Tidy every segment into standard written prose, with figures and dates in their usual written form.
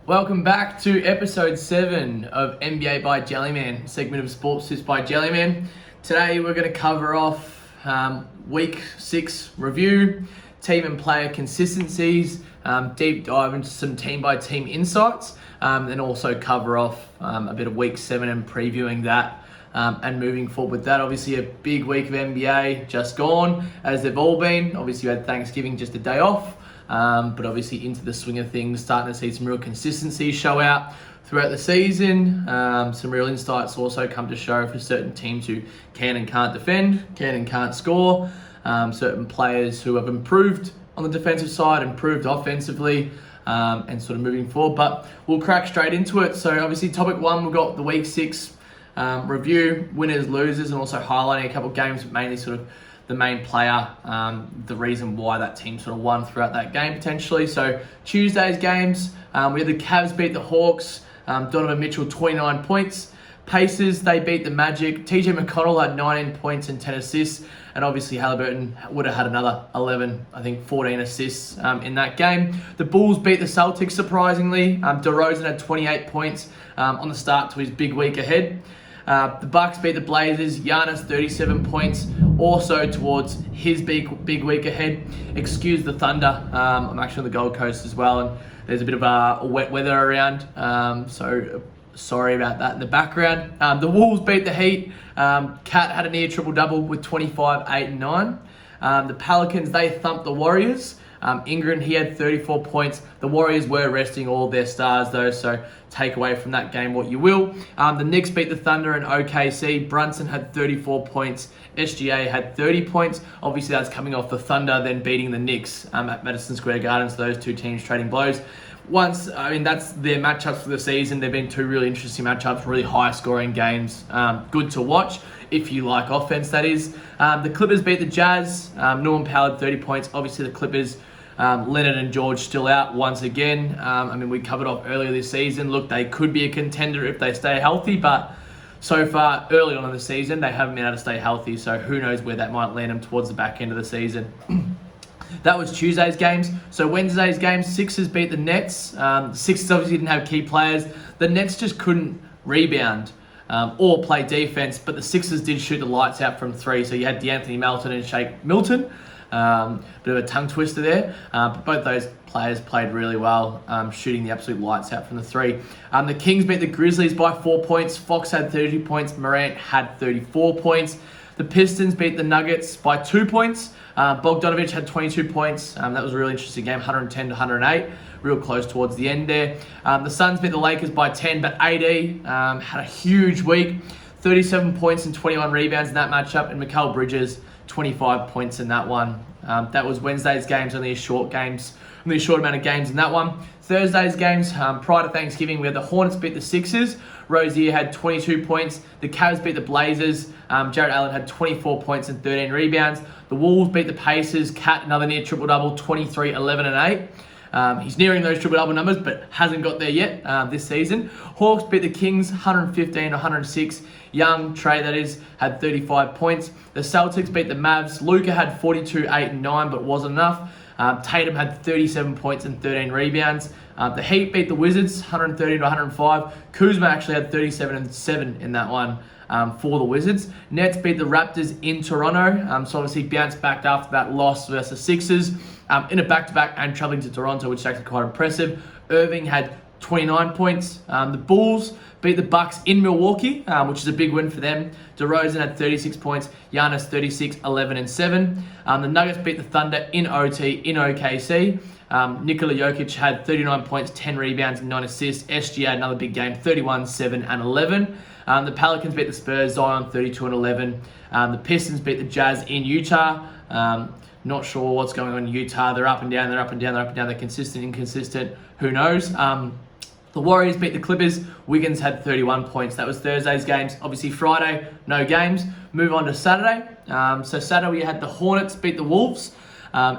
Welcome back to episode 7 of NBA by Jellyman, segment of Sports Tips by Jellyman. Today we're going to cover off week 6 review, team and player consistencies, deep dive into some team by team insights, and also cover off a bit of week 7 and previewing that. And moving forward with that, obviously a big week of NBA just gone, as they've all been. Obviously you had Thanksgiving, just a day off. But obviously into the swing of things, starting to see some real consistency show out throughout the season. Some real insights also come to show for certain teams who can and can't defend, can and can't score. Certain players who have improved on the defensive side, improved offensively, and sort of moving forward. But we'll crack straight into it. So obviously topic 1, we've got the week 6 review, winners, losers, and also highlighting a couple of games, but mainly sort of the main player, the reason why that team sort of won throughout that game potentially. So Tuesday's games, we had the Cavs beat the Hawks, Donovan Mitchell 29 points. Pacers, they beat the Magic. TJ McConnell had 19 points and 10 assists, and obviously Halliburton would have had another 14 assists in that game. The Bulls beat the Celtics surprisingly. DeRozan had 28 points on the start to his big week ahead. The Bucks beat the Blazers. Giannis 37 points, also towards his big week ahead. Excuse the thunder. I'm actually on the Gold Coast as well, and there's a bit of wet weather around. So sorry about that in the background. The Wolves beat the Heat. Cat had a near triple-double with 25, 8, and 9. The Pelicans, they thumped the Warriors. Ingram, he had 34 points. The Warriors were resting all their stars though, so take away from that game what you will. The Knicks beat the Thunder and OKC. Brunson had 34 points. SGA had 30 points. Obviously that's coming off the Thunder then beating the Knicks at Madison Square Garden, so those two teams trading blows. That's their matchups for the season. They've been two really interesting matchups, really high scoring games. Good to watch if you like offense, that is. The Clippers beat the Jazz. Norman Powell had 30 points. Obviously the Clippers, Leonard and George still out once again. We covered off earlier this season. Look, they could be a contender if they stay healthy, but so far early on in the season, they haven't been able to stay healthy. So who knows where that might land them towards the back end of the season. That was Tuesday's games. So Wednesday's games, Sixers beat the Nets. The Sixers obviously didn't have key players. The Nets just couldn't rebound or play defense, but the Sixers did shoot the lights out from 3. So you had DeAnthony Melton and Shake Milton. Bit of a tongue twister there. But both those players played really well, shooting the absolute lights out from the 3. The Kings beat the Grizzlies by 4 points. Fox had 30 points. Morant had 34 points. The Pistons beat the Nuggets by 2 points. Bogdanovic had 22 points. That was a really interesting game, 110 to 108. Real close towards the end there. The Suns beat the Lakers by 10, but AD had a huge week. 37 points and 21 rebounds in that matchup, and Mikal Bridges, 25 points in that one. That was Wednesday's games, only a short amount of games in that one. Thursday's games, prior to Thanksgiving, we had the Hornets beat the Sixers. Rozier had 22 points. The Cavs beat the Blazers. Jarrett Allen had 24 points and 13 rebounds. The Wolves beat the Pacers. Cat, another near triple-double, 23, 11, and 8. He's nearing those triple-double numbers, but hasn't got there yet this season. Hawks beat the Kings, 115, 106. Young, Trey that is, had 35 points. The Celtics beat the Mavs. Luka had 42, 8, and 9, but wasn't enough. Tatum had 37 points and 13 rebounds. The Heat beat the Wizards, 130 to 105. Kuzma actually had 37 and 7 in that one for the Wizards. Nets beat the Raptors in Toronto. So obviously bounced back after that loss versus Sixers in a back-to-back and traveling to Toronto, which is actually quite impressive. Irving had 29 points. The Bulls beat the Bucks in Milwaukee, which is a big win for them. DeRozan had 36 points. Giannis 36, 11, and 7. The Nuggets beat the Thunder in OT in OKC. Nikola Jokic had 39 points, 10 rebounds, and 9 assists. SGA had another big game, 31, 7, and 11. The Pelicans beat the Spurs, Zion 32 and 11. The Pistons beat the Jazz in Utah. Not sure what's going on in Utah. They're up and down, they're up and down, they're up and down. They're consistent, inconsistent. Who knows? The Warriors beat the Clippers. Wiggins had 31 points. That was Thursday's games. Obviously Friday, no games. Move on to Saturday. So Saturday we had the Hornets beat the Wolves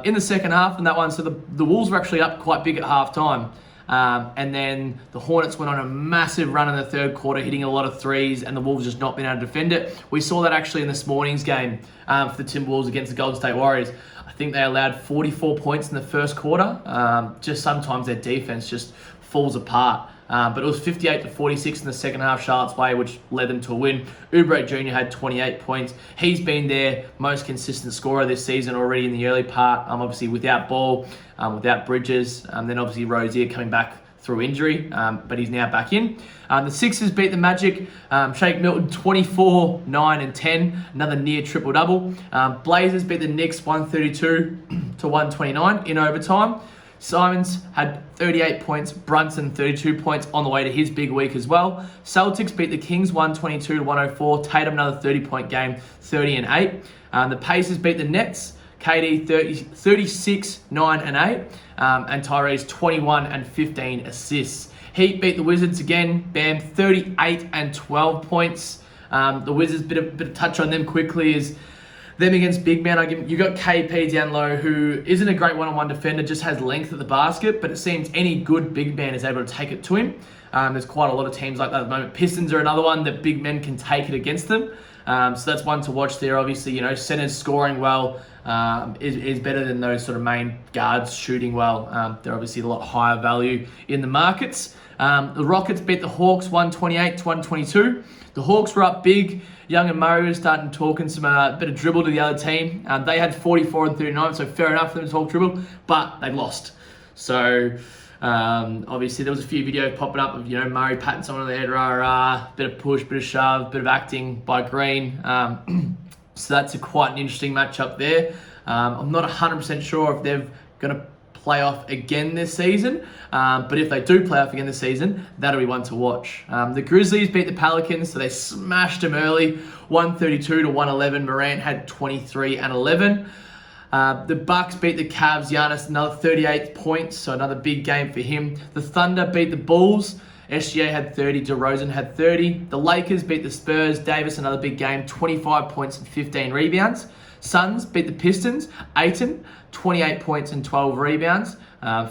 in the second half in that one. So the Wolves were actually up quite big at halftime. And then the Hornets went on a massive run in the third quarter, hitting a lot of threes, and the Wolves just not being able to defend it. We saw that actually in this morning's game for the Timberwolves against the Golden State Warriors. I think they allowed 44 points in the first quarter. Just sometimes their defense just falls apart. But it was 58-46 in the second half Charlotte's way, which led them to a win. Oubre Jr. had 28 points. He's been their most consistent scorer this season already in the early part, obviously without Ball, without Bridges. Then obviously Rozier coming back through injury, but he's now back in. The Sixers beat the Magic. Shake Milton 24, 9 and 10, another near triple-double. Blazers beat the Knicks 132-129 in overtime. Simons had 38 points, Brunson 32 points on the way to his big week as well. Celtics beat the Kings 122-104. Tatum another 30-point game, 30 and 8. The Pacers beat the Nets. KD 36, 9 and 8. And Tyrese 21 and 15 assists. Heat beat the Wizards again. Bam 38 and 12 points. The Wizards, bit of touch on them quickly is them against big man. You got KP down low, who isn't a great one-on-one defender, just has length at the basket, but it seems any good big man is able to take it to him. There's quite a lot of teams like that at the moment. Pistons are another one that big men can take it against them. So that's one to watch there. Obviously, centers scoring well is better than those sort of main guards shooting well. They're obviously a lot higher value in the markets. The Rockets beat the Hawks 128-122. The Hawks were up big. Young and Murray was starting talking some bit of dribble to the other team. They had 44 and 39, so fair enough for them to talk dribble, but they lost. So obviously there was a few videos popping up of Murray patting someone on the head, bit of push, bit of shove, bit of acting by Green. So that's quite an interesting matchup there. I'm not 100% sure if they're going to play off again this season, but if they do play off again this season, that'll be one to watch. The Grizzlies beat the Pelicans, so they smashed them early, 132-111. Durant had 23 and 11. The Bucks beat the Cavs. Giannis another 38 points, so another big game for him. The Thunder beat the Bulls. SGA had 30, DeRozan had 30. The Lakers beat the Spurs. Davis another big game, 25 points and 15 rebounds. Suns beat the Pistons. Ayton 28 points and 12 rebounds.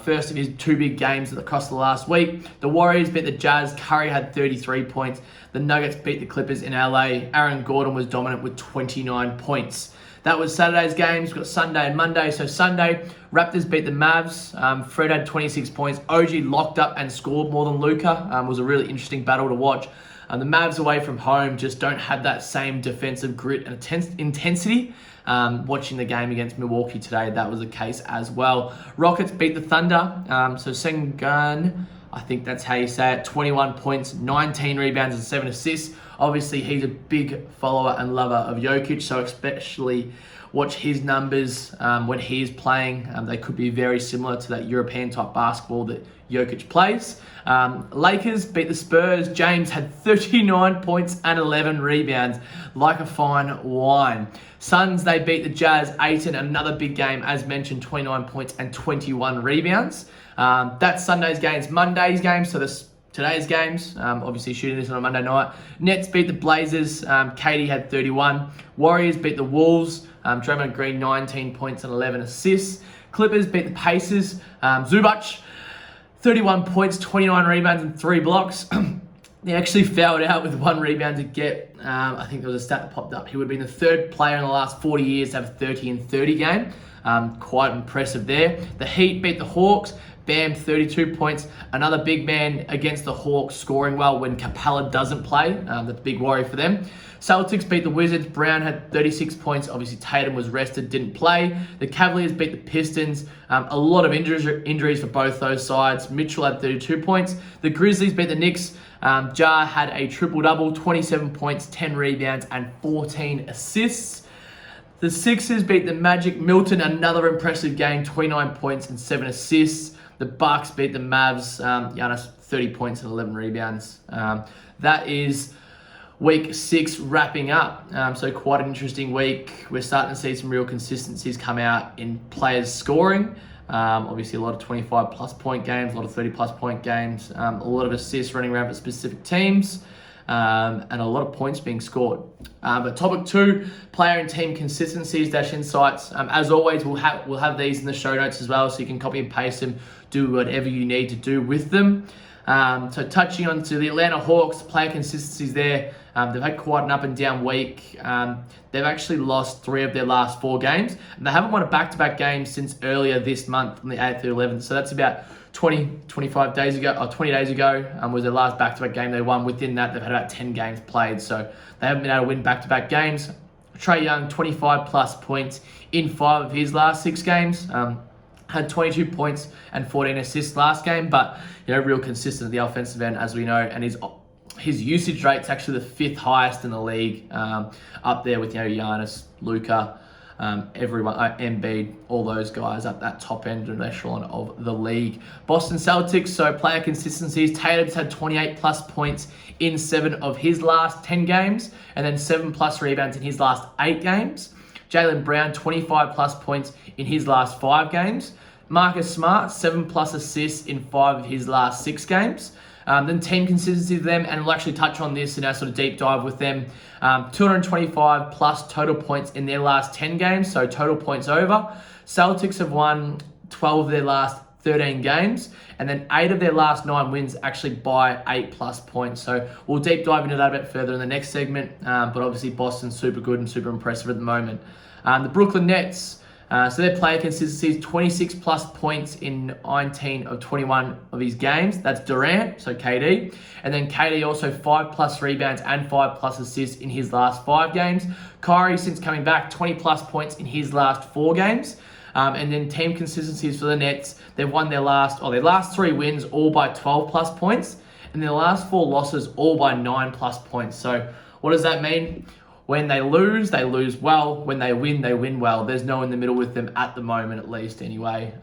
First of his two big games across the last week. The Warriors beat the Jazz. Curry had 33 points. The Nuggets beat the Clippers in LA. Aaron Gordon was dominant with 29 points. That was Saturday's games. We've got Sunday and Monday. So Sunday, Raptors beat the Mavs. Fred had 26 points. OG locked up and scored more than Luka. Was a really interesting battle to watch. The Mavs away from home just don't have that same defensive grit and intensity. Watching the game against Milwaukee today, that was the case as well. Rockets beat the Thunder. So Sengun, I think that's how you say it, 21 points, 19 rebounds and 7 assists. Obviously, he's a big follower and lover of Jokic, so especially watch his numbers when he is playing. They could be very similar to that European-type basketball that Jokic plays. Lakers beat the Spurs. James had 39 points and 11 rebounds, like a fine wine. Suns, they beat the Jazz. Ayton, another big game, as mentioned, 29 points and 21 rebounds. That's Sunday's games. Monday's games, so today's games, obviously shooting this on a Monday night. Nets beat the Blazers. Katie had 31. Warriors beat the Wolves. Draymond Green, 19 points and 11 assists. Clippers beat the Pacers. Zubac, 31 points, 29 rebounds and 3 blocks. He actually fouled out with 1 rebound to get, I think there was a stat that popped up. He would have been the 3rd player in the last 40 years to have a 30 and 30 game. Quite impressive there. The Heat beat the Hawks. Bam, 32 points. Another big man against the Hawks, scoring well when Capella doesn't play. That's a big worry for them. Celtics beat the Wizards. Brown had 36 points. Obviously, Tatum was rested, didn't play. The Cavaliers beat the Pistons. A lot of injuries for both those sides. Mitchell had 32 points. The Grizzlies beat the Knicks. Jar had a triple-double, 27 points, 10 rebounds, and 14 assists. The Sixers beat the Magic. Milton, another impressive game, 29 points and 7 assists. The Bucks beat the Mavs. Giannis, 30 points and 11 rebounds. That is week 6 wrapping up. So quite an interesting week. We're starting to see some real consistencies come out in players scoring. Obviously a lot of 25 plus point games, a lot of 30 plus point games, a lot of assists running around for specific teams, and a lot of points being scored. But topic 2, player and team consistencies - insights. As always, we'll have these in the show notes as well, so you can copy and paste them, do whatever you need to do with them. So touching on to the Atlanta Hawks, player consistencies there. They've had quite an up and down week. They've actually lost 3 of their last 4 games, and they haven't won a back-to-back game since earlier this month on the 8th or 11th. So that's about 25 days ago, or 20 days ago, was their last back-to-back game they won. Within that, they've had about 10 games played, so they haven't been able to win back-to-back games. Trae Young, 25-plus points in 5 of his last 6 games. Had 22 points and 14 assists last game, but real consistent at the offensive end, as we know, and his usage rate's actually the 5th highest in the league, up there with Giannis, Luka, everyone, Embiid, all those guys at that top end and echelon of the league. Boston Celtics, so player consistencies. Tatum's had 28-plus points in 7 of his last 10 games, and then 7-plus rebounds in his last 8 games. Jaylen Brown, 25-plus points in his last 5 games. Marcus Smart, 7-plus assists in 5 of his last 6 games. Then team consistency for them, and we'll actually touch on this in our sort of deep dive with them. 225-plus total points in their last 10 games, so total points over. Celtics have won 12 of their last 13 games, and then 8 of their last 9 wins actually by 8-plus points. So we'll deep dive into that a bit further in the next segment, but obviously Boston's super good and super impressive at the moment. The Brooklyn Nets, so their player consistency is 26-plus points in 19 of 21 of his games. That's Durant, so KD. And then KD also 5-plus rebounds and 5-plus assists in his last 5 games. Kyrie, since coming back, 20-plus points in his last 4 games. And then team consistencies for the Nets, they've won their last 3 wins all by 12-plus points, and their last 4 losses all by 9-plus points. So what does that mean? When they lose well. When they win well. There's no in the middle with them at the moment, at least anyway.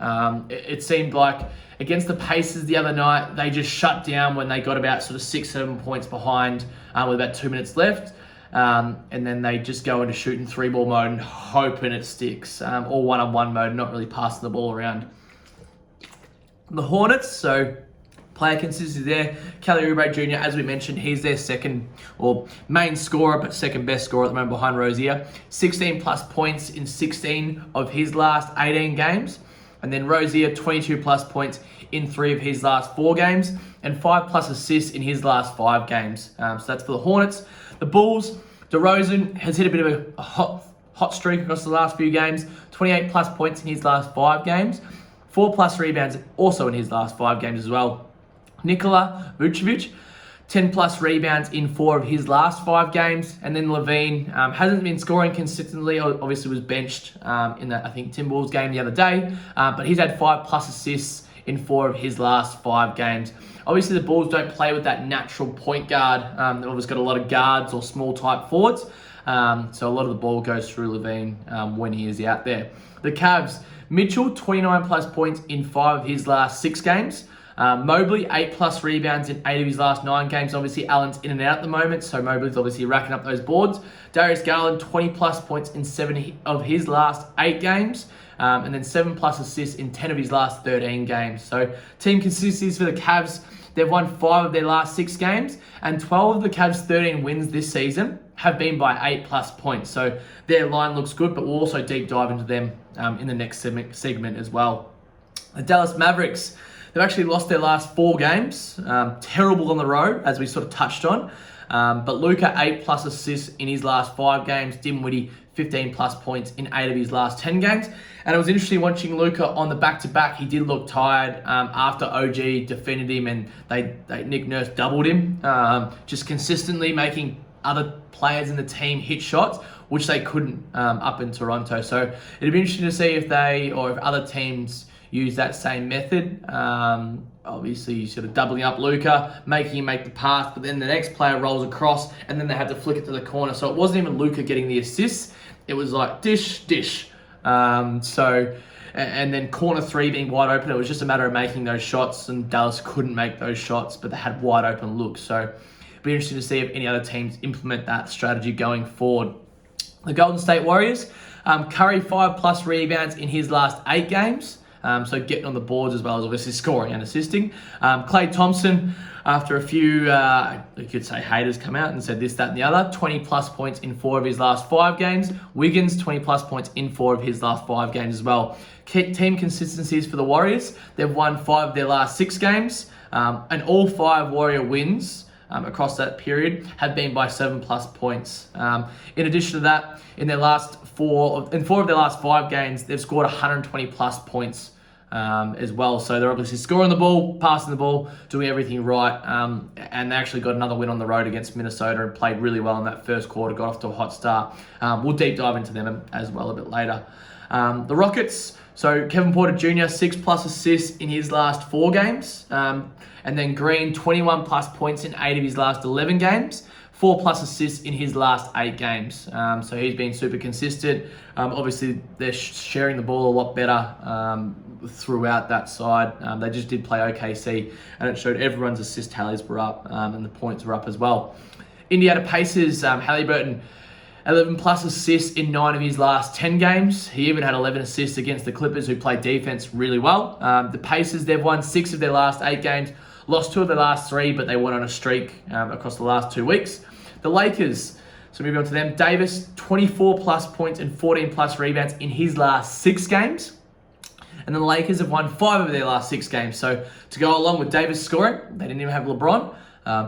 It seemed like against the Pacers the other night, they just shut down when they got about sort of 6-7 points behind with about 2 minutes left. And then they just go into shooting 3-ball mode and hoping it sticks. Or one-on-one mode, not really passing the ball around. The Hornets, so player consistency there. Kelly Oubre Jr., as we mentioned, he's their second or main scorer, but second best scorer at the moment behind Rozier. 16-plus points in 16 of his last 18 games. And then Rozier, 22-plus points in 3 of his last 4 games. And 5-plus assists in his last 5 games. So that's for the Hornets. The Bulls, DeRozan has hit a bit of a hot streak across the last few games. 28-plus points in his last 5 games. 4-plus rebounds also in his last 5 games as well. Nikola Vucevic, 10-plus rebounds in 4 of his last 5 games. And then Levine hasn't been scoring consistently, obviously was benched in that, I think, Timberwolves game the other day. But he's had 5-plus assists in 4 of his last 5 games. Obviously, the Bulls don't play with that natural point guard. They've always got a lot of guards or small type forwards. So a lot of the ball goes through Levine when he is out there. The Cavs, Mitchell, 29-plus points in 5 of his last 6 games. Mobley, 8-plus rebounds in 8 of his last 9 games. Obviously, Allen's in and out at the moment, so Mobley's obviously racking up those boards. Darius Garland, 20-plus points in 7 of his last 8 games. And then 7-plus assists in 10 of his last 13 games. So team consistencies for the Cavs, they've won 5 of their last 6 games, and 12 of the Cavs' 13 wins this season have been by 8-plus points. So their line looks good, but we'll also deep dive into them in the next segment as well. The Dallas Mavericks, they've actually lost their last 4 games. Terrible on the road, as we sort of touched on. But Luka, 8-plus assists in his last 5 games. Dinwiddie, 15-plus points in 8 of his last 10 games. And it was interesting watching Luka on the back-to-back. He did look tired after OG defended him and Nick Nurse doubled him. Just consistently making other players in the team hit shots, which they couldn't up in Toronto. So it'd be interesting to see if other teams use that same method. Obviously, sort of doubling up Luka, making him make the pass, but then the next player rolls across, and then they had to flick it to the corner. So it wasn't even Luka getting the assists. It was like dish. And then corner 3 being wide open. It was just a matter of making those shots, and Dallas couldn't make those shots, but they had wide open looks. So it'll be interesting to see if any other teams implement that strategy going forward. The Golden State Warriors, Curry, 5-plus rebounds in his last 8 games. So getting on the boards as well as obviously scoring and assisting. Klay Thompson, after a few, you could say haters come out and said this, that, and the other, 20-plus points in 4 of his last 5 games. Wiggins, 20-plus points in 4 of his last 5 games as well. Team consistencies for the Warriors, they've won 5 of their last 6 games. And all 5 Warrior wins across that period have been by 7+ points. In addition to that, in four of their last 5 games, they've scored 120+ points as well. So they're obviously scoring the ball, passing the ball, doing everything right. And they actually got another win on the road against Minnesota and played really well in that first quarter, got off to a hot start. We'll deep dive into them as well a bit later. The Rockets, so Kevin Porter Jr., 6+ assists in his last 4 games. And then Green, 21+ points in 8 of his last 11 games. 4+ assists in his last 8 games. So he's been super consistent. Obviously, they're sharing the ball a lot better throughout that side. They just did play OKC, and it showed everyone's assist tallies were up and the points were up as well. Indiana Pacers, Halliburton, 11+ assists in 9 of his last 10 games. He even had 11 assists against the Clippers, who played defense really well. The Pacers, they've won 6 of their last 8 games. Lost 2 of the last 3, but they went on a streak across the last 2 weeks. The Lakers, so moving on to them. Davis, 24+ points and 14+ rebounds in his last 6 games. And then the Lakers have won 5 of their last 6 games. So to go along with Davis scoring, they didn't even have LeBron.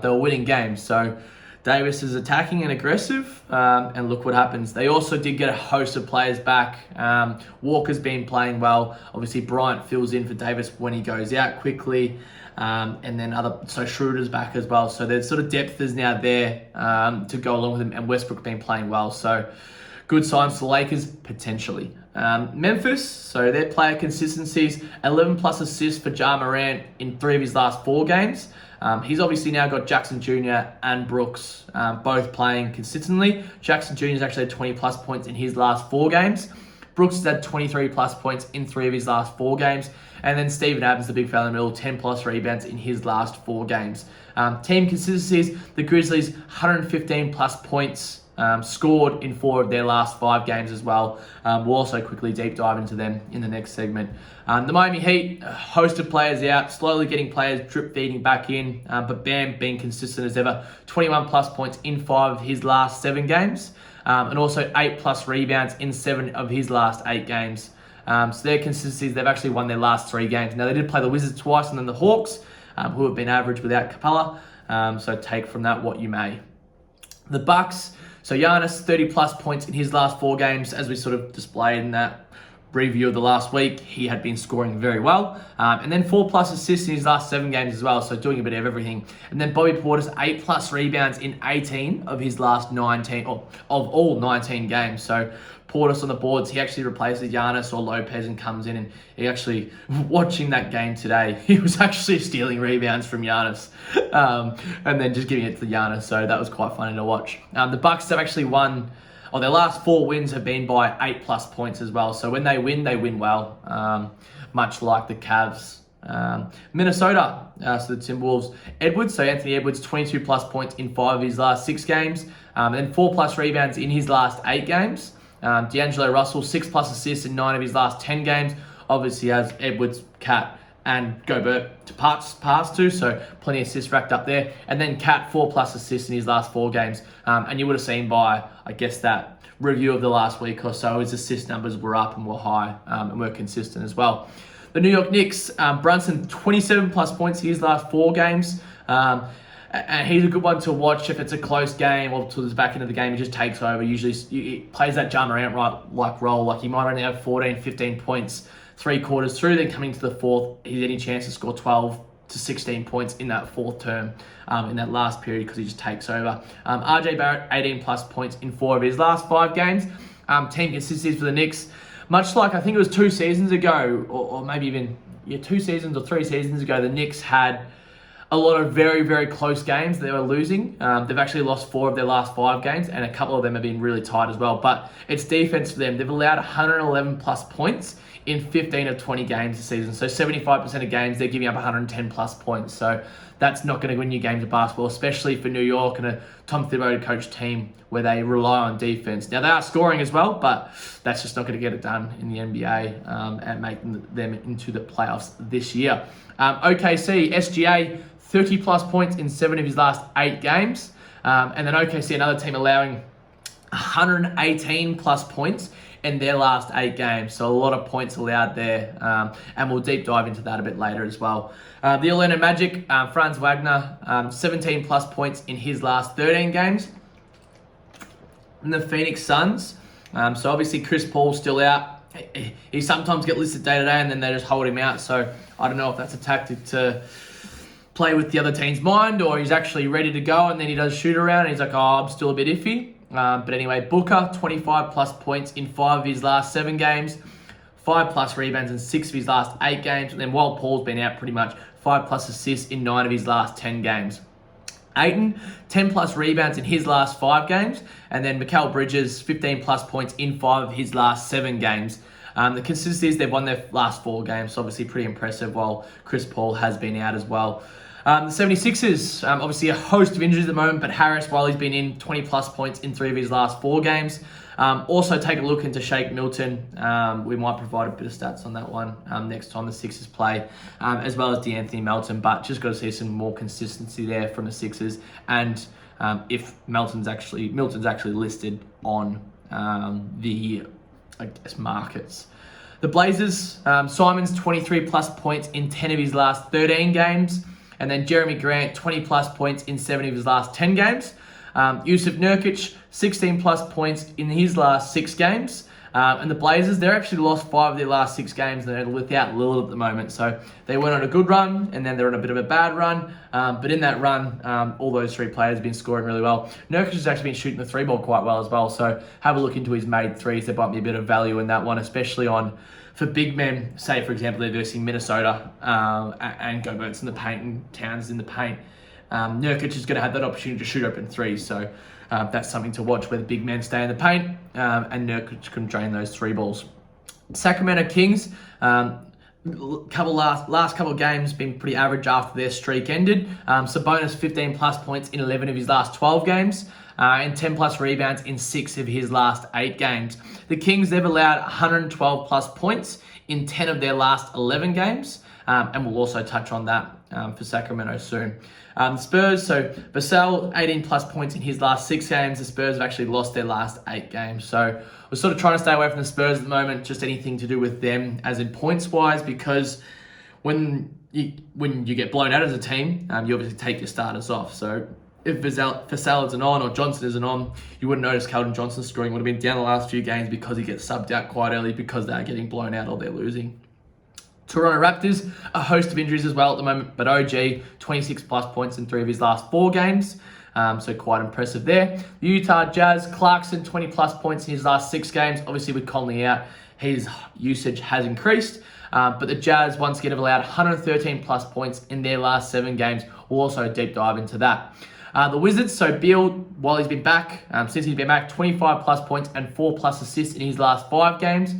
They were winning games. So Davis is attacking and aggressive, and look what happens. They also did get a host of players back. Walker's been playing well. Obviously, Bryant fills in for Davis when he goes out quickly. And then Schroeder's back as well. So there's sort of depth is now there to go along with him, and Westbrook's been playing well. So good signs for the Lakers, potentially. Memphis, so their player consistencies, 11+ assists for Ja Morant in 3 of his last 4 games. He's obviously now got Jackson Jr. and Brooks both playing consistently. Jackson Jr. has actually had 20+ points in his last 4 games. Brooks has had 23+ points in 3 of his last 4 games. And then Steven Adams, the big fella in the middle, 10+ rebounds in his last 4 games. Team consistencies, the Grizzlies, 115+ points scored in 4 of their last 5 games as well. We'll also quickly deep dive into them in the next segment. The Miami Heat, a host of players out, slowly getting players drip feeding back in, but Bam being consistent as ever, 21+ points in 5 of his last 7 games. And also 8+ rebounds in 7 of his last 8 games. So their consistencies, they've actually won their last 3 games. Now, they did play the Wizards twice and then the Hawks, who have been average without Capella. So take from that what you may. The Bucks, so Giannis, 30+ points in his last 4 games, as we sort of displayed in that review of the last week. He had been scoring very well. And then 4+ assists in his last 7 games as well, so doing a bit of everything. And then Bobby Porter's 8+ rebounds in 18 of his last 19, or of all 19 games. So Portis on the boards, he actually replaces Giannis or Lopez and comes in, and he actually, watching that game today, he was actually stealing rebounds from Giannis and then just giving it to Giannis. So that was quite funny to watch. The Bucks have actually won, their last 4 wins have been by 8+ points as well. So when they win well, much like the Cavs. Minnesota, so the Timberwolves. Edwards, so Anthony Edwards, 22+ points in 5 of his last 6 games. And then 4+ rebounds in his last 8 games. D'Angelo Russell, 6+ assists in 9 of his last 10 games. Obviously has Edwards, Cat, and Gobert to pass to, so plenty of assists racked up there. And then Cat, 4+ assists in his last 4 games. And you would have seen by, I guess, that review of the last week or so, his assist numbers were up and were high and were consistent as well. The New York Knicks, Brunson, 27+ points in his last 4 games. And he's a good one to watch if it's a close game or to the back end of the game. He just takes over. Usually he plays that Ja Morant-like role. Like he might only have 14, 15 points 3 quarters through. Then coming to the 4th, he's any chance to score 12 to 16 points in that 4th term in that last period because he just takes over. RJ Barrett, 18+ points in 4 of his last 5 games. Team consistencies for the Knicks. Much like I think it was 2 seasons ago or maybe even 2 seasons or 3 seasons ago, the Knicks had a lot of very, very close games they were losing. They've actually lost 4 of their last 5 games, and a couple of them have been really tight as well. But it's defense for them. They've allowed 111+ points in 15 of 20 games this season. So 75% of games, they're giving up 110+ points. So that's not going to win you games of basketball, especially for New York and a Tom Thibodeau coach team where they rely on defense. Now, they are scoring as well, but that's just not going to get it done in the NBA and make them into the playoffs this year. OKC, SGA, 30+ points in 7 of his last 8 games. And then OKC, another team allowing 118+ points in their last 8 games. So a lot of points allowed there, and we'll deep dive into that a bit later as well. The Orlando Magic, Franz Wagner, 17 plus points in his last 13 games. And the Phoenix Suns, so obviously Chris Paul's still out. He sometimes get listed day to day and then they just hold him out. So I don't know if that's a tactic to play with the other team's mind, or he's actually ready to go and then he does shoot around and he's like, oh, I'm still a bit iffy. But anyway, Booker, 25 plus points in 5 of his last 7 games, 5 plus rebounds in 6 of his last 8 games. And then while Paul's been out pretty much, 5 plus assists in 9 of his last 10 games. Ayton, 10 plus rebounds in his last 5 games. And then Mikal Bridges, 15 plus points in 5 of his last 7 games. The consistencies, they've won their last 4 games, so obviously pretty impressive, while Chris Paul has been out as well. The 76ers, obviously a host of injuries at the moment, but Harris, while he's been in, 20 plus points in 3 of his last 4 games. Also take a look into Shake Milton. We might provide a bit of stats on that one next time the Sixers play, as well as DeAnthony Melton, but just got to see some more consistency there from the Sixers, and if Milton's actually listed on the, I guess, markets. The Blazers, Simon's 23 plus points in 10 of his last 13 games. And then Jeremy Grant, 20 plus points in 7 of his last 10 games. Yusuf Nurkic, 16 plus points in his last 6 games. And the Blazers, they're actually lost 5 of their last 6 games, and they're without Lillard at the moment. So they went on a good run, and then they're on a bit of a bad run. But in that run, all those 3 players have been scoring really well. Nurkic has actually been shooting the 3-ball quite well as well. So have a look into his made threes. There might be a bit of value in that one, especially for big men. Say, for example, they're versing Minnesota and Gobert's in the paint and Towns in the paint. Nurkic is going to have that opportunity to shoot open threes. So that's something to watch, where the big men stay in the paint and Nurkic can drain those 3 balls. Sacramento Kings, last couple of games been pretty average after their streak ended. Sabonis, 15 plus points in 11 of his last 12 games. And 10 plus rebounds in 6 of his last 8 games. The Kings, they've allowed 112 plus points in 10 of their last 11 games. And we'll also touch on that for Sacramento soon. The Spurs, so Vassell, 18 plus points in his last 6 games. The Spurs have actually lost their last 8 games. So we're sort of trying to stay away from the Spurs at the moment, just anything to do with them as in points-wise, because when you get blown out as a team, you obviously take your starters off. So if Vassell isn't on or Johnson isn't on, you wouldn't notice Keldon Johnson scoring. Would have been down the last few games because he gets subbed out quite early because they're getting blown out or they're losing. Toronto Raptors, a host of injuries as well at the moment, but OG, 26 plus points in 3 of his last 4 games. So quite impressive there. The Utah Jazz, Clarkson, 20 plus points in his last 6 games. Obviously with Conley out, his usage has increased. But the Jazz, once again, have allowed 113 plus points in their last 7 games. We'll also deep dive into that. The Wizards, so Beal, while he's been back, 25 plus points and 4 plus assists in his last 5 games.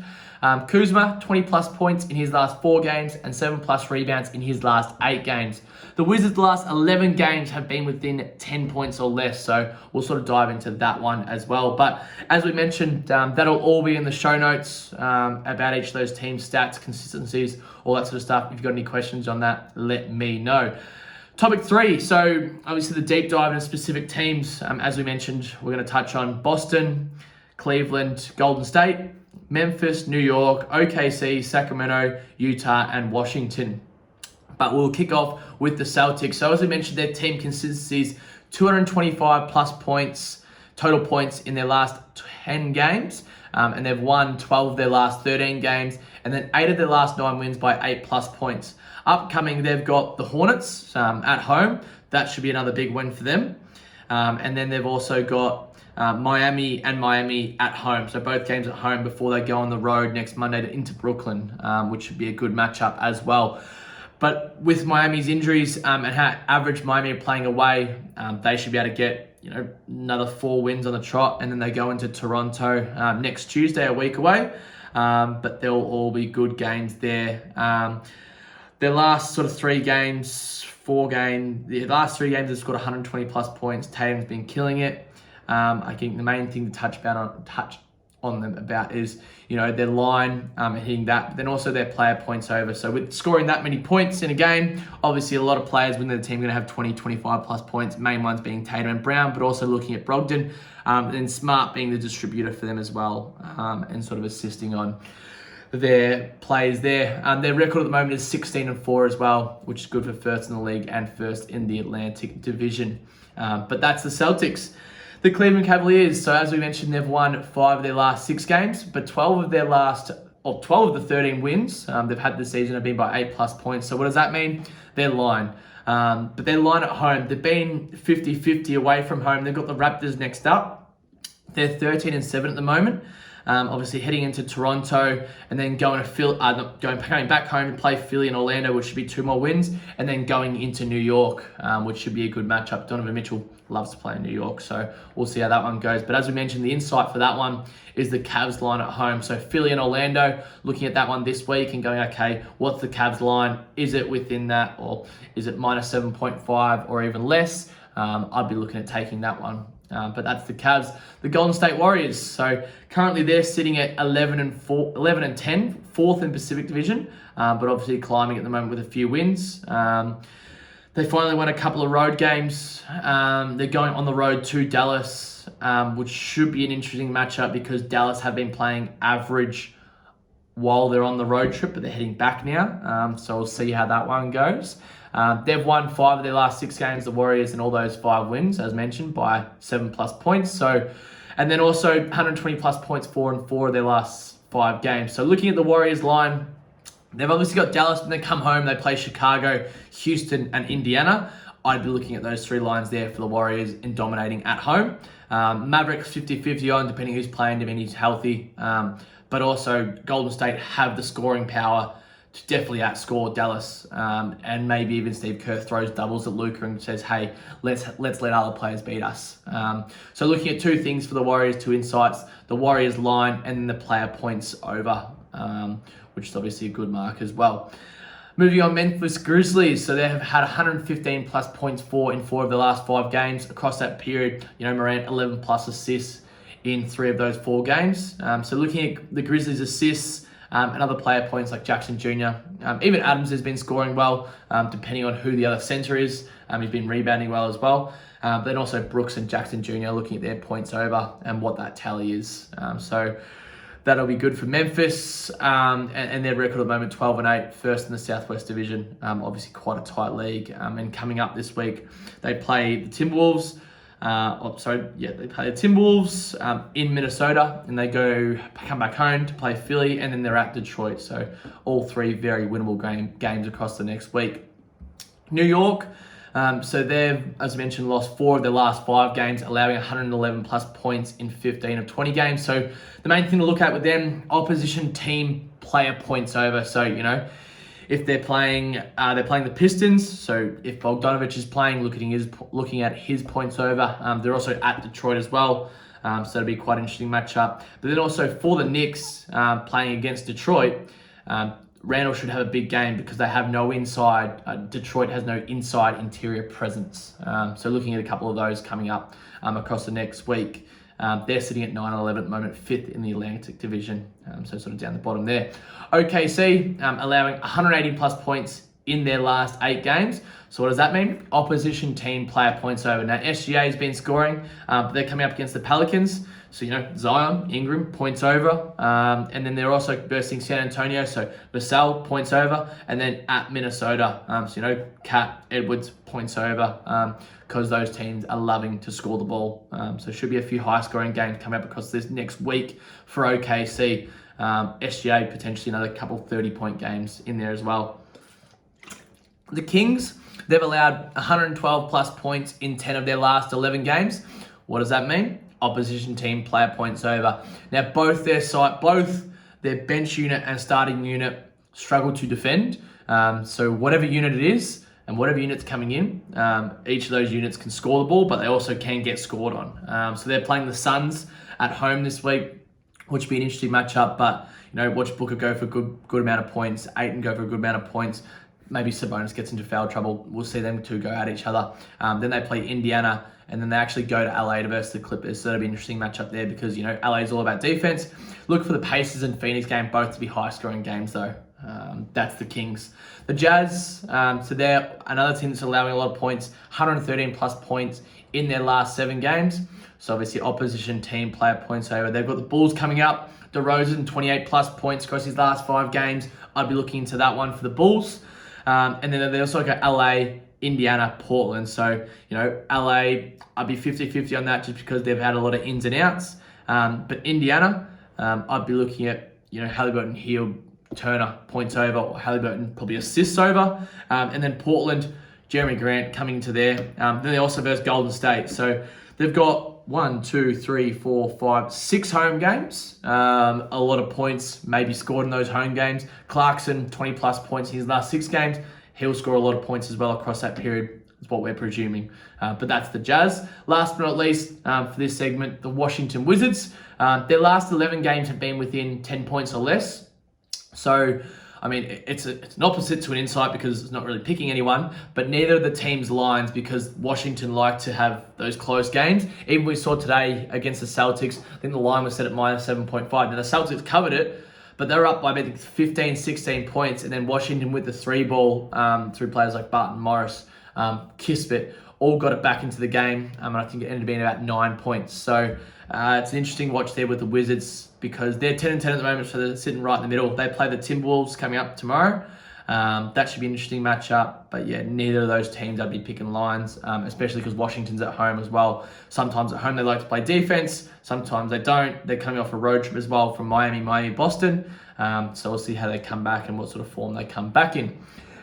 Kuzma, 20 plus points in his last 4 games and 7 plus rebounds in his last 8 games. The Wizards' last 11 games have been within 10 points or less, so we'll sort of dive into that one as well. But as we mentioned, that'll all be in the show notes about each of those teams' stats, consistencies, all that sort of stuff. If you've got any questions on that, let me know. Topic 3, so obviously the deep dive into specific teams. As we mentioned, we're going to touch on Boston, Cleveland, Golden State, Memphis, New York, OKC, Sacramento, Utah, and Washington. But we'll kick off with the Celtics. So as we mentioned, their team consistencies, 225 plus points, total points in their last 10 games. And they've won 12 of their last 13 games. And then 8 of their last 9 wins by 8 plus points. Upcoming, they've got the Hornets at home. That should be another big win for them. And then they've also got Miami at home. So both games at home before they go on the road next Monday into Brooklyn, which should be a good matchup as well. But with Miami's injuries and how average Miami are playing away, they should be able to get another 4 wins on the trot. And then they go into Toronto next Tuesday, a week away. But they'll all be good games there. Their last sort of 3 games, the last 3 games have scored 120 plus points. Tatum's been killing it. I think the main thing to touch on them about is, their line hitting that, but then also their player points over. So with scoring that many points in a game, obviously a lot of players within the team are going to have 20, 25 plus points, main ones being Tatum and Brown, but also looking at Brogdon, and Smart being the distributor for them as well, and sort of assisting on their plays there. Their record at the moment is 16-4 as well, which is good for first in the league and first in the Atlantic Division. But that's the Celtics. The Cleveland Cavaliers, so as we mentioned, they've won 5 of their last 6 games, but 12 of the 13 wins they've had this season have been by 8+ points. So what does that mean? Their line. But their line at home, they've been 50-50 away from home. They've got the Raptors next up. They're 13-7 at the moment. Obviously heading into Toronto and then going back home to play Philly and Orlando, which should be 2 more wins, and then going into New York, which should be a good matchup. Donovan Mitchell loves to play in New York, so we'll see how that one goes. But as we mentioned, the insight for that one is the Cavs line at home. So Philly and Orlando, looking at that one this week and going, okay, what's the Cavs line? Is it within that, or is it -7.5 or even less? I'd be looking at taking that one. But that's the Cavs. The Golden State Warriors. So currently they're sitting at 11-10, 4th in Pacific Division, but obviously climbing at the moment with a few wins. They finally won a couple of road games. They're going on the road to Dallas, which should be an interesting matchup because Dallas have been playing average while they're on the road trip, but they're heading back now. So we'll see how that one goes. They've won 5 of their last 6 games, the Warriors, and all those 5 wins, as mentioned, by 7+ points. So, and then also 120+ points, 4-4 of their last 5 games. So looking at the Warriors line, they've obviously got Dallas, when they come home, they play Chicago, Houston, and Indiana. I'd be looking at those 3 lines there for the Warriors in dominating at home. Mavericks 50-50 on, depending who's playing, depending who's healthy. But also Golden State have the scoring power to definitely outscore Dallas, and maybe even Steve Kerr throws doubles at Luka and says, hey, let's let other players beat us. So looking at 2 things for the Warriors, 2 insights, the Warriors line and then the player points over, which is obviously a good mark as well. Moving on, Memphis Grizzlies. So they have had 115+ points in 4 of the last 5 games. Across that period, Morant 11+ assists in 3 of those 4 games. So looking at the Grizzlies' assists, and other player points like Jackson Jr. Even Adams has been scoring well, depending on who the other center is. He's been rebounding well as well. Then also Brooks and Jackson Jr. looking at their points over and what that tally is. So that'll be good for Memphis. And their record at the moment, 12-8, first in the Southwest Division. Obviously quite a tight league. And coming up this week, they play the Timberwolves. They play the Timberwolves in Minnesota, and they come back home to play Philly, and then they're at Detroit. So all 3 very winnable games across the next week. New York, so they've, as I mentioned, lost 4 of their last 5 games, allowing 111+ points in 15 of 20 games. So the main thing to look at with them, opposition team player points over. So, if they're playing the Pistons, so if Bogdanovich is playing, looking at his points over. They're also at Detroit as well, so it'll be quite an interesting matchup. But then also for the Knicks, playing against Detroit, Randall should have a big game because they have no inside. Detroit has no inside interior presence. So looking at a couple of those coming up across the next week. They're sitting at 9-11 at the moment, 5th in the Atlantic Division, so sort of down the bottom there. OKC allowing 180+ points in their last 8 games. So what does that mean? Opposition team player points over. Now SGA has been scoring, but they're coming up against the Pelicans. So, Zion, Ingram, points over. And then they're also versing San Antonio. So Vassell, points over. And then at Minnesota, Cat, Edwards, points over. Because those teams are loving to score the ball. So should be a few high-scoring games coming up across this next week for OKC. SGA, potentially another couple 30-point games in there as well. The Kings, they've allowed 112+ points in 10 of their last 11 games. What does that mean? Opposition team player points over. Now, both their bench unit and starting unit struggle to defend. So whatever unit it is, and whatever unit's coming in, each of those units can score the ball, but they also can get scored on. So they're playing the Suns at home this week, which will be an interesting matchup. But watch Booker go for a good amount of points, Ayton go for a good amount of points. maybe Sabonis gets into foul trouble. We'll see them two go at each other. Then they play Indiana, and then they actually go to LA to versus the Clippers. So that'll be an interesting matchup there because, LA is all about defense. Look for the Pacers and Phoenix game both to be high-scoring games, though. That's the Kings. The Jazz, so they're another team that's allowing a lot of points, 113 plus points in their last 7 games. So obviously opposition team player points over. They've got the Bulls coming up. DeRozan, 28 plus points across his last 5 games. I'd be looking into that one for the Bulls. And then they also got LA, Indiana, Portland. So, LA, I'd be 50-50 on that just because they've had a lot of ins and outs. But Indiana, I'd be looking at, Halliburton, Hield, Turner, points over, or Halliburton probably assists over. And then Portland, Jeremy Grant coming to there. Then they also versus Golden State. So they've got 6 home games. A lot of points maybe scored in those home games. Clarkson, 20 plus points in his last 6 games. He'll score a lot of points as well across that period. Is what we're presuming. But that's the Jazz. Last but not least, for this segment, the Washington Wizards. Their last 11 games have been within 10 points or less. So, it's an opposite to an insight because it's not really picking anyone, but neither of the teams' lines because Washington like to have those close games. Even we saw today against the Celtics, I think the line was set at minus 7.5. Now the Celtics covered it, but they were up by maybe 15, 16 points, and then Washington with the 3-ball through players like Barton Morris, Kispert, all got it back into the game, and I think it ended up being about 9 points. So it's an interesting watch there with the Wizards because they're 10-10 at the moment, so they're sitting right in the middle. They play the Timberwolves coming up tomorrow. That should be an interesting matchup, but yeah, neither of those teams I'd be picking lines, especially because Washington's at home as well. Sometimes at home they like to play defense, sometimes they don't. They're coming off a road trip as well from Miami, Boston. So we'll see how they come back and what sort of form they come back in.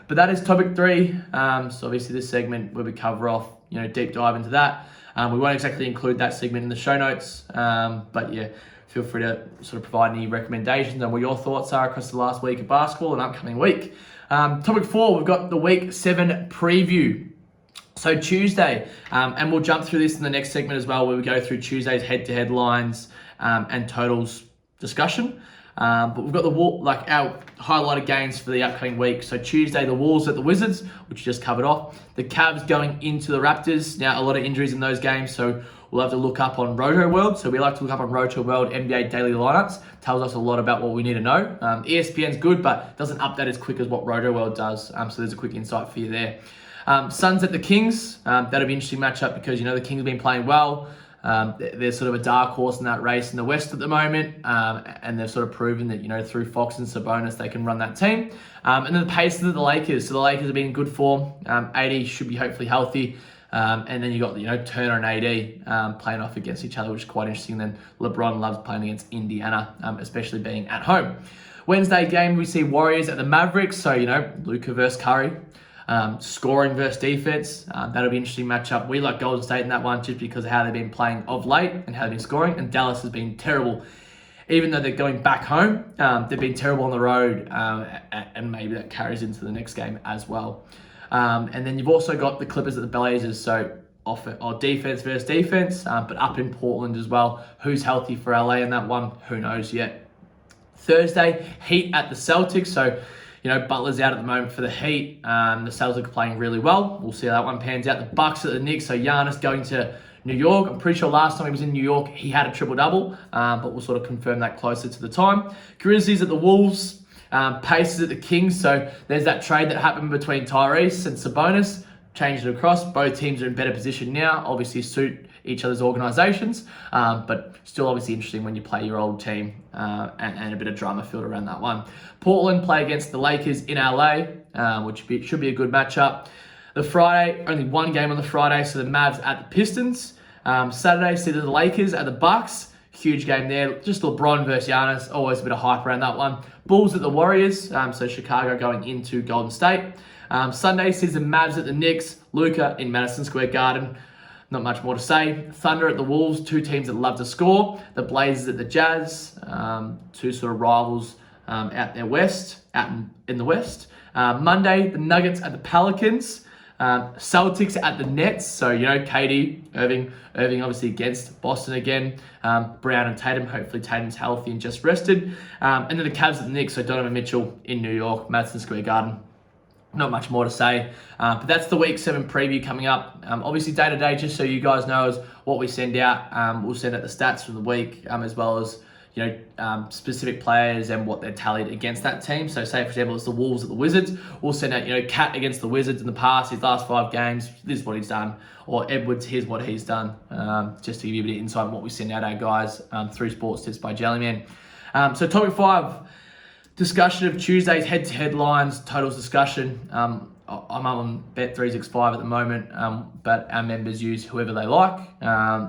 But that is topic 3. So obviously this segment where we cover off, deep dive into that. We won't exactly include that segment in the show notes, but yeah, feel free to sort of provide any recommendations on what your thoughts are across the last week of basketball and upcoming week. Topic 4, we've got the week 7 preview. So Tuesday, and we'll jump through this in the next segment as well, where we go through Tuesday's head-to-head lines and totals discussion. But we've got our highlighted games for the upcoming week. So Tuesday, the Wolves at the Wizards, which we just covered off. The Cavs going into the Raptors. Now, a lot of injuries in those games, so we'll have to look up on Roto World. So we like to look up on Roto World NBA daily lineups. Tells us a lot about what we need to know. ESPN's good, but doesn't update as quick as what Roto World does. So there's a quick insight for you there. Suns at the Kings. That'll be an interesting matchup because, the Kings have been playing well. They're sort of a dark horse in that race in the West at the moment, and they've sort of proven that, through Fox and Sabonis, they can run that team. And then the Pacers at the Lakers. So the Lakers have been in good form. AD should be hopefully healthy. And then you got, Turner and AD playing off against each other, which is quite interesting. Then LeBron loves playing against Indiana, especially being at home. Wednesday game, we see Warriors at the Mavericks. So, Luka versus Curry. Scoring versus defense. That'll be an interesting matchup. We like Golden State in that one just because of how they've been playing of late and how they've been scoring. And Dallas has been terrible. Even though they're going back home, they've been terrible on the road. And maybe that carries into the next game as well. And then you've also got the Clippers at the Blazers. So defense versus defense, but up in Portland as well. Who's healthy for LA in that one? Who knows yet. Thursday, Heat at the Celtics. So, Butler's out at the moment for the Heat. The Celtics are playing really well. We'll see how that one pans out. The Bucks at the Knicks. So Giannis going to New York. I'm pretty sure last time he was in New York, he had a triple-double. But we'll sort of confirm that closer to the time. Grizzlies at the Wolves. Pacers at the Kings. So there's that trade that happened between Tyrese and Sabonis. Changed it across. Both teams are in better position now. Obviously suit each other's organizations. But still obviously interesting when you play your old team and a bit of drama filled around that one. Portland play against the Lakers in LA, which should be a good matchup. The Friday, only one game on the Friday, so the Mavs at the Pistons. Saturday, see the Lakers at the Bucks. Huge game there. Just LeBron versus Giannis. Always a bit of hype around that one. Bulls at the Warriors. So Chicago going into Golden State. Sunday sees the Mavs at the Knicks. Luka in Madison Square Garden. Not much more to say. Thunder at the Wolves. Two teams that love to score. The Blazers at the Jazz. Two sort of rivals out in the West. Monday, the Nuggets at the Pelicans. Celtics at the Nets. So, KD, Irving obviously against Boston again. Brown and Tatum. Hopefully Tatum's healthy and just rested. And then the Cavs at the Knicks. So Donovan Mitchell in New York, Madison Square Garden. Not much more to say, but that's the week 7 preview coming up. Obviously, day to day, just so you guys know, is what we send out. We'll send out the stats from the week, as well as specific players and what they're tallied against that team. So, say for example, it's the Wolves at the Wizards. We'll send out Cat against the Wizards in the past, his last 5 games. This is what he's done, or Edwards, here's what he's done. Just to give you a bit of insight on what we send out our guys through Sports Tips by Jellyman. So, topic 5. Discussion of Tuesday's head-to-head lines, totals discussion. I'm on Bet365 at the moment, but our members use whoever they like.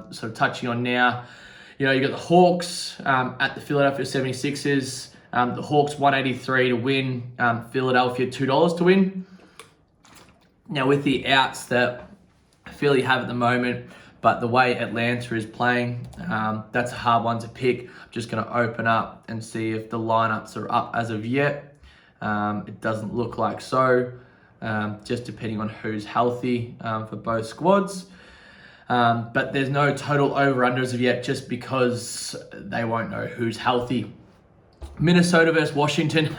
So touching on now, you got the Hawks at the Philadelphia 76ers. The Hawks 183 to win, Philadelphia $2 to win. Now with the outs that Philly have at the moment, but the way Atlanta is playing, that's a hard one to pick. I'm just going to open up and see if the lineups are up as of yet. It doesn't look like so, just depending on who's healthy for both squads. But there's no total over-under as of yet, just because they won't know who's healthy. Minnesota versus Washington,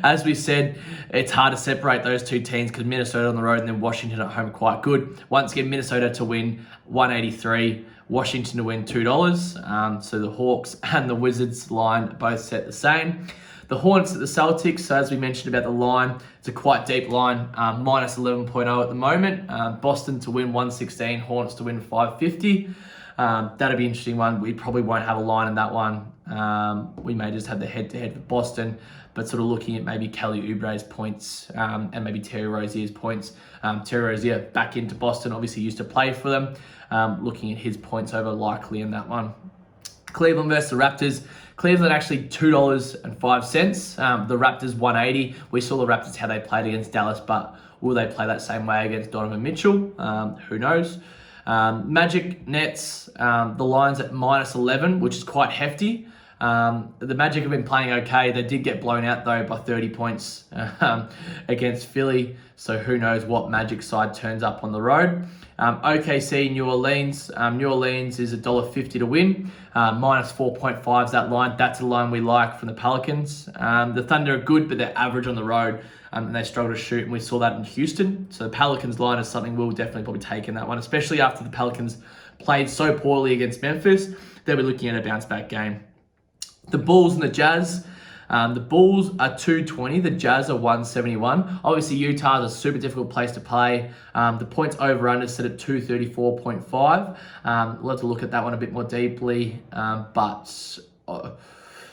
as we said, it's hard to separate those two teams because Minnesota on the road and then Washington at home quite good. Once again, Minnesota to win 183, Washington to win $2. So the Hawks and the Wizards line both set the same. The Hornets at the Celtics, so as we mentioned about the line, it's a quite deep line, minus 11.0 at the moment. Boston to win 116, Hornets to win 550. That'll be an interesting one. We probably won't have a line in that one. We may just have the head-to-head for Boston, but sort of looking at maybe Kelly Oubre's points and maybe Terry Rozier's points. Terry Rozier back into Boston, obviously used to play for them. Looking at his points over likely in that one. Cleveland versus the Raptors. Cleveland actually $2.05. The Raptors 180. We saw the Raptors how they played against Dallas, but will they play that same way against Donovan Mitchell? Who knows? Magic Nets, the line's at minus 11, which is quite hefty. The Magic have been playing okay. They did get blown out though by 30 points against Philly. So who knows what Magic side turns up on the road. OKC, New Orleans. New Orleans is $1.50 to win. Minus 4.5 is that line. That's a line we like from the Pelicans. The Thunder are good, but they're average on the road. And they struggle to shoot, and we saw that in Houston. So the Pelicans line is something we'll definitely probably take in that one, especially after the Pelicans played so poorly against Memphis. They'll be looking at a bounce-back game. The Bulls and the Jazz. The Bulls are 220. The Jazz are 171. Obviously, Utah is a super difficult place to play. The points over-under set at 234.5. We'll have to look at that one a bit more deeply, but...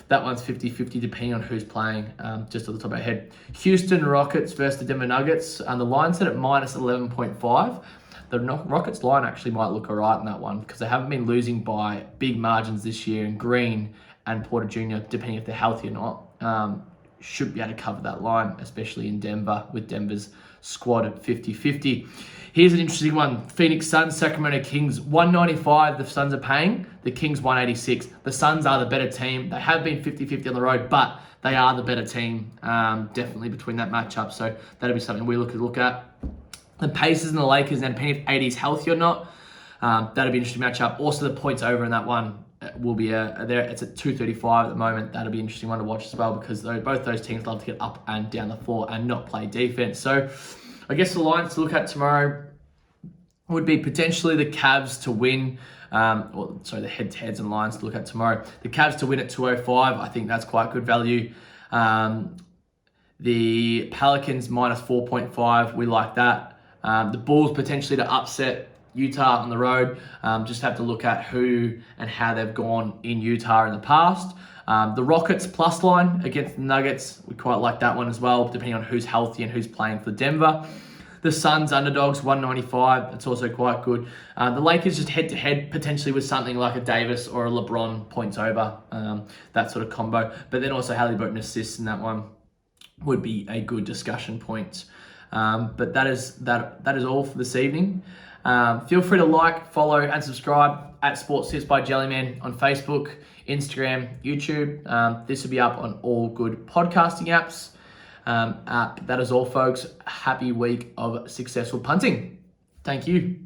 that one's 50-50 depending on who's playing, just at the top of our head. Houston Rockets versus the Denver Nuggets. The line's set at minus 11.5. The Rockets line actually might look all right in that one because they haven't been losing by big margins this year. And Green and Porter Jr., depending if they're healthy or not, should be able to cover that line, especially in Denver with Denver's squad at 50-50. Here's an interesting one. Phoenix Suns, Sacramento Kings, 195 the Suns are paying. The Kings 186. The Suns are the better team. They have been 50-50 on the road, but they are the better team, definitely between that matchup. So that'll be something we look at. The Pacers and the Lakers, now depending if AD is healthy or not, that'll be an interesting matchup. Also, the points over in that one will be there. It's at 235 at the moment. That'll be an interesting one to watch as well because both those teams love to get up and down the floor and not play defense. So I guess the lines to look at tomorrow would be potentially the Cavs to win. The head-to-heads and lines to look at tomorrow. The Cavs to win at 205. I think that's quite good value. The Pelicans minus 4.5. We like that. The Bulls potentially to upset Utah on the road. Just have to look at who and how they've gone in Utah in the past. The Rockets plus line against the Nuggets. We quite like that one as well, depending on who's healthy and who's playing for Denver. The Suns underdogs 195. That's also quite good. The Lakers just head-to-head potentially with something like a Davis or a LeBron points over. That sort of combo. But then also Halliburton assists in that one would be a good discussion point. But that is all for this evening. Feel free to like, follow, and subscribe at Sports Tips by Jellyman on Facebook, Instagram, YouTube. This will be up on all good podcasting apps. That is all, folks. Happy week of successful punting. Thank you.